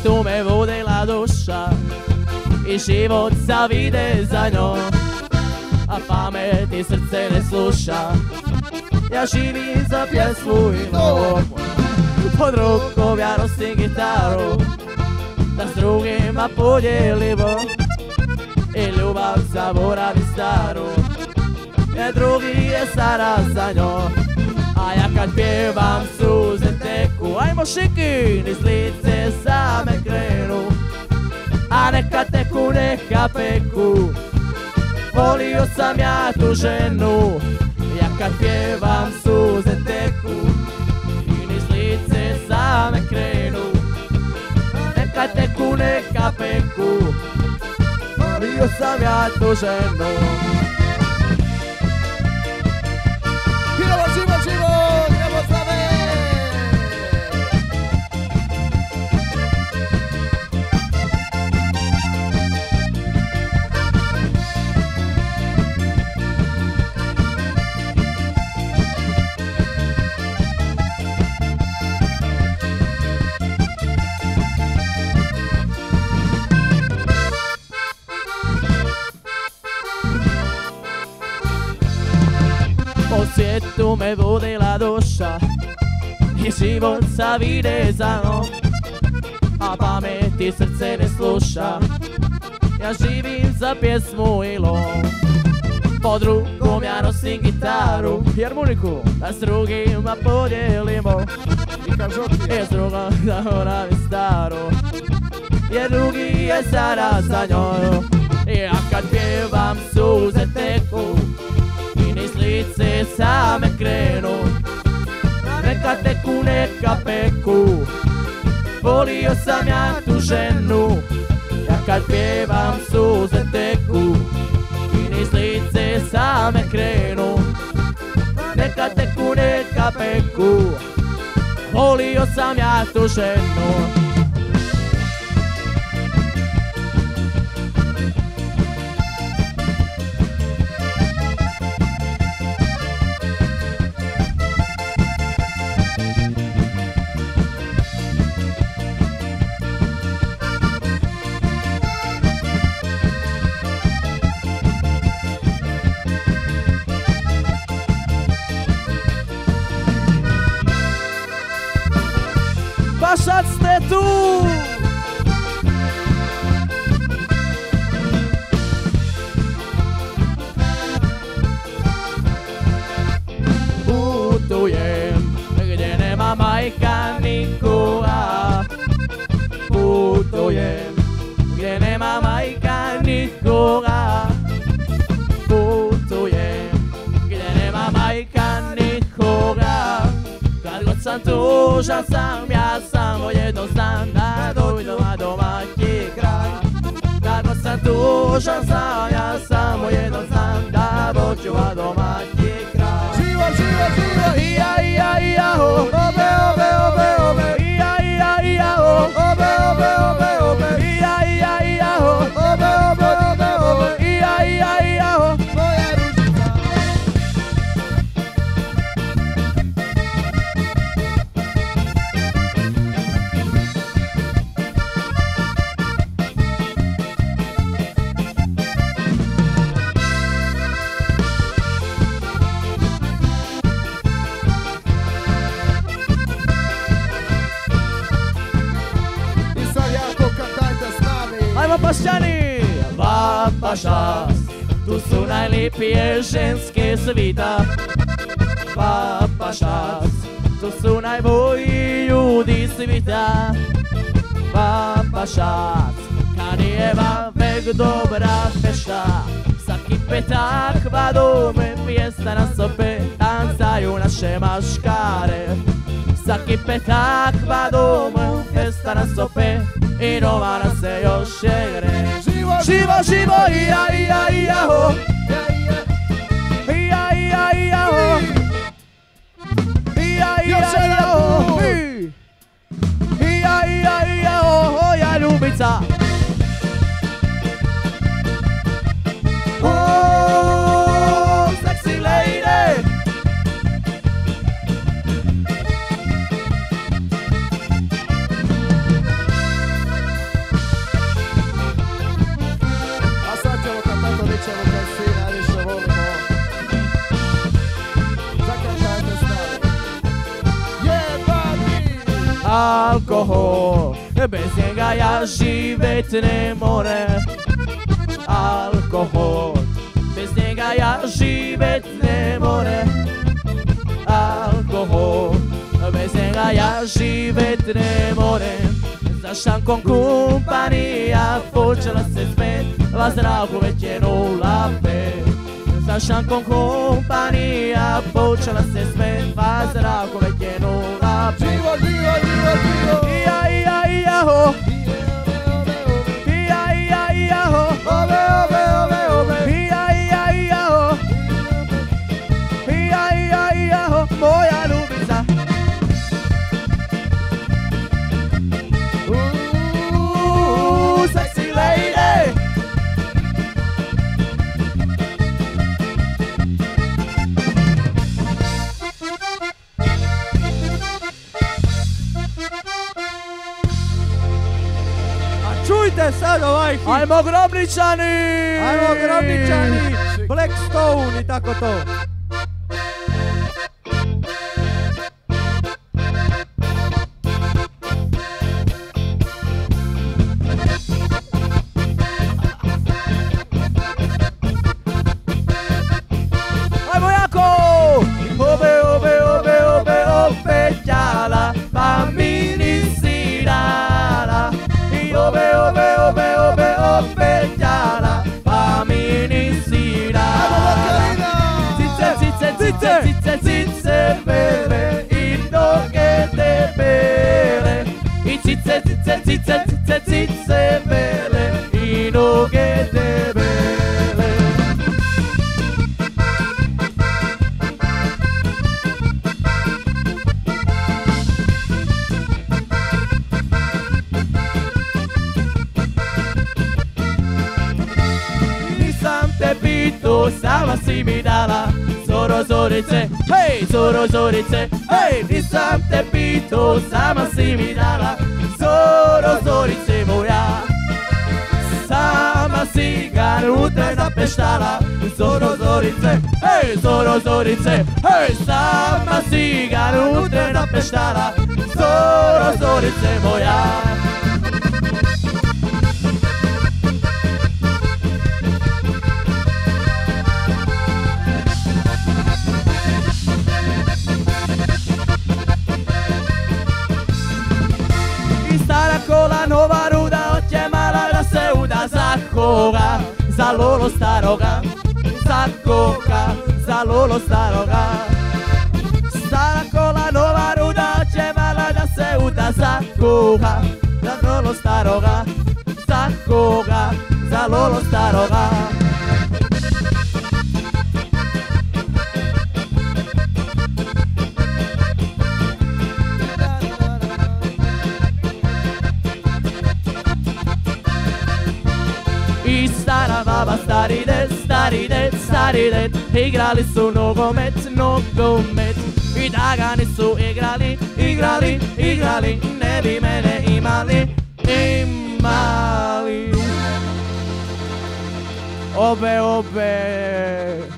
svijetu me vodila duša i život zavide za njom, a pamet i srce ne sluša. Ja živim za pjesmu i lov, pod rukom ja nosim gitaru, da s drugima podijelimo i ljubav zaboravi staru. Jer drugi je sada za njom, a ja kad pjevam suze teku. Ajmo šiki, niz lice same krenu, a neka teku, neka peku. Volio sam ja tu ženu, ja kad pjevam suze teku i niz lice same krenu, neka teku, neka peku. Volio sam ja tu ženu. Živo, gremo slave! Po svijetu me vodila duša i život zavide za mnom, a pamet i srce ne sluša. Ja živim za pjesmu i lov, pod rukom ja nosim gitaru i harmoniku, da s drugima podijelimo i s drugom zaboravi staru. Jer drugi je sada za njoj, ja kad pjevam suze teku i niz lice same krenu, neka teku, neka peku. Volio sam ja tu ženu, ja kad pjevam suze teku i niz lice same krenu, neka teku, neka peku. Volio sam ja tu ženu. Baš sad ste tu! Putujem gdje nema majka nikoga. Putujem gdje nema majka nikoga. Putujem gdje nema majka nikoga. Kad god sam tužan sam, ja samo jedno znam, da dođem na domaći kraj. Kad god sam tužan sam, ja samo jedno znam, da dođem na domaći kraj. Živo, živo, živo! Ija, ija, ija, ho! Obe, obe, obe, obe! Ija, ija, ija, ho! Obe, obe, obe, obe! Ija, ija, ija, ho! Obe, obe, obe, obe! Ija, ija, ija, ho! Moja ružica! I sad jako kantajte s nami! Ajmo pašćani! Papašas, tu su najlipije ženske svita. Papašas, tu su najbolji ljudi svita. Papašas, kad je vam vek dobra fešta, svaki petak vadome mjesta nas opet tancaju naše maškare. Svaki petak vadome mjesta nas opet i nova nas se još gre. Živo, živo, ija, ija, ija, ho! Ija, ija, ija, ho! Ija, ija, ija, ho! Ija, ija, ija, ho! Moja ljubica! Oh, sexy lady! alkohol, bez njega ja živjet ne more. Alkohol, bez njega ja živjet ne more. Alkohol, bez njega ja živjet ne more. Za šankom kompanija počela se smet, va zraku već je 0,5. Za šankom kompanija počela se smet, va zraku već je 0,5. Živo, živo, živo, živo. Ija, ija, ija, ho. Ija, ija, ija, ho. Ove, ove, ove, ove. Ija, ija, ija, ho. Ija, ija, ija, ho. Moja ljubica. Sexy lady. Čujte sad ovaj hit. Ajmo Grobničani! Ajmo Grobničani, Blackstone i tako to. Ajmo jako! Obe, obe, obe, obe, opet jala, pa mi nisi dala. I obe, obe, obe, obe, opet jala, pa mi nisi dala. Cice, cice, cice, cice, cice, bebe, i noge te bele. I cice, cice, cice, cice, cice, bele, i noge te bele. Pito, sama si mi dala Zoro zorice, hej, zoro zorice, hej, nisam te pito, sama si mi dala Zoro zorice moja, sama si ga nutre napeštala Zoro zorice, hej, zoro zorice, hej, sama si ga nutre napeštala Zoro zorice moja. Kola nova ruda, hoće mala da se uda. Za koga? Za Lolo staroga. Za koga? Za Lolo staroga. Stara kola nova ruda, hoće mala da se uda. Za koga? Za Lolo staroga. Za koga? Za Lolo staroga. I stara baba, stari ded, stari ded, stari ded, igrali su nogomet, nogomet. I da ga nisu igrali, igrali, igrali, ne bi mene imali, imali. Obe, obe.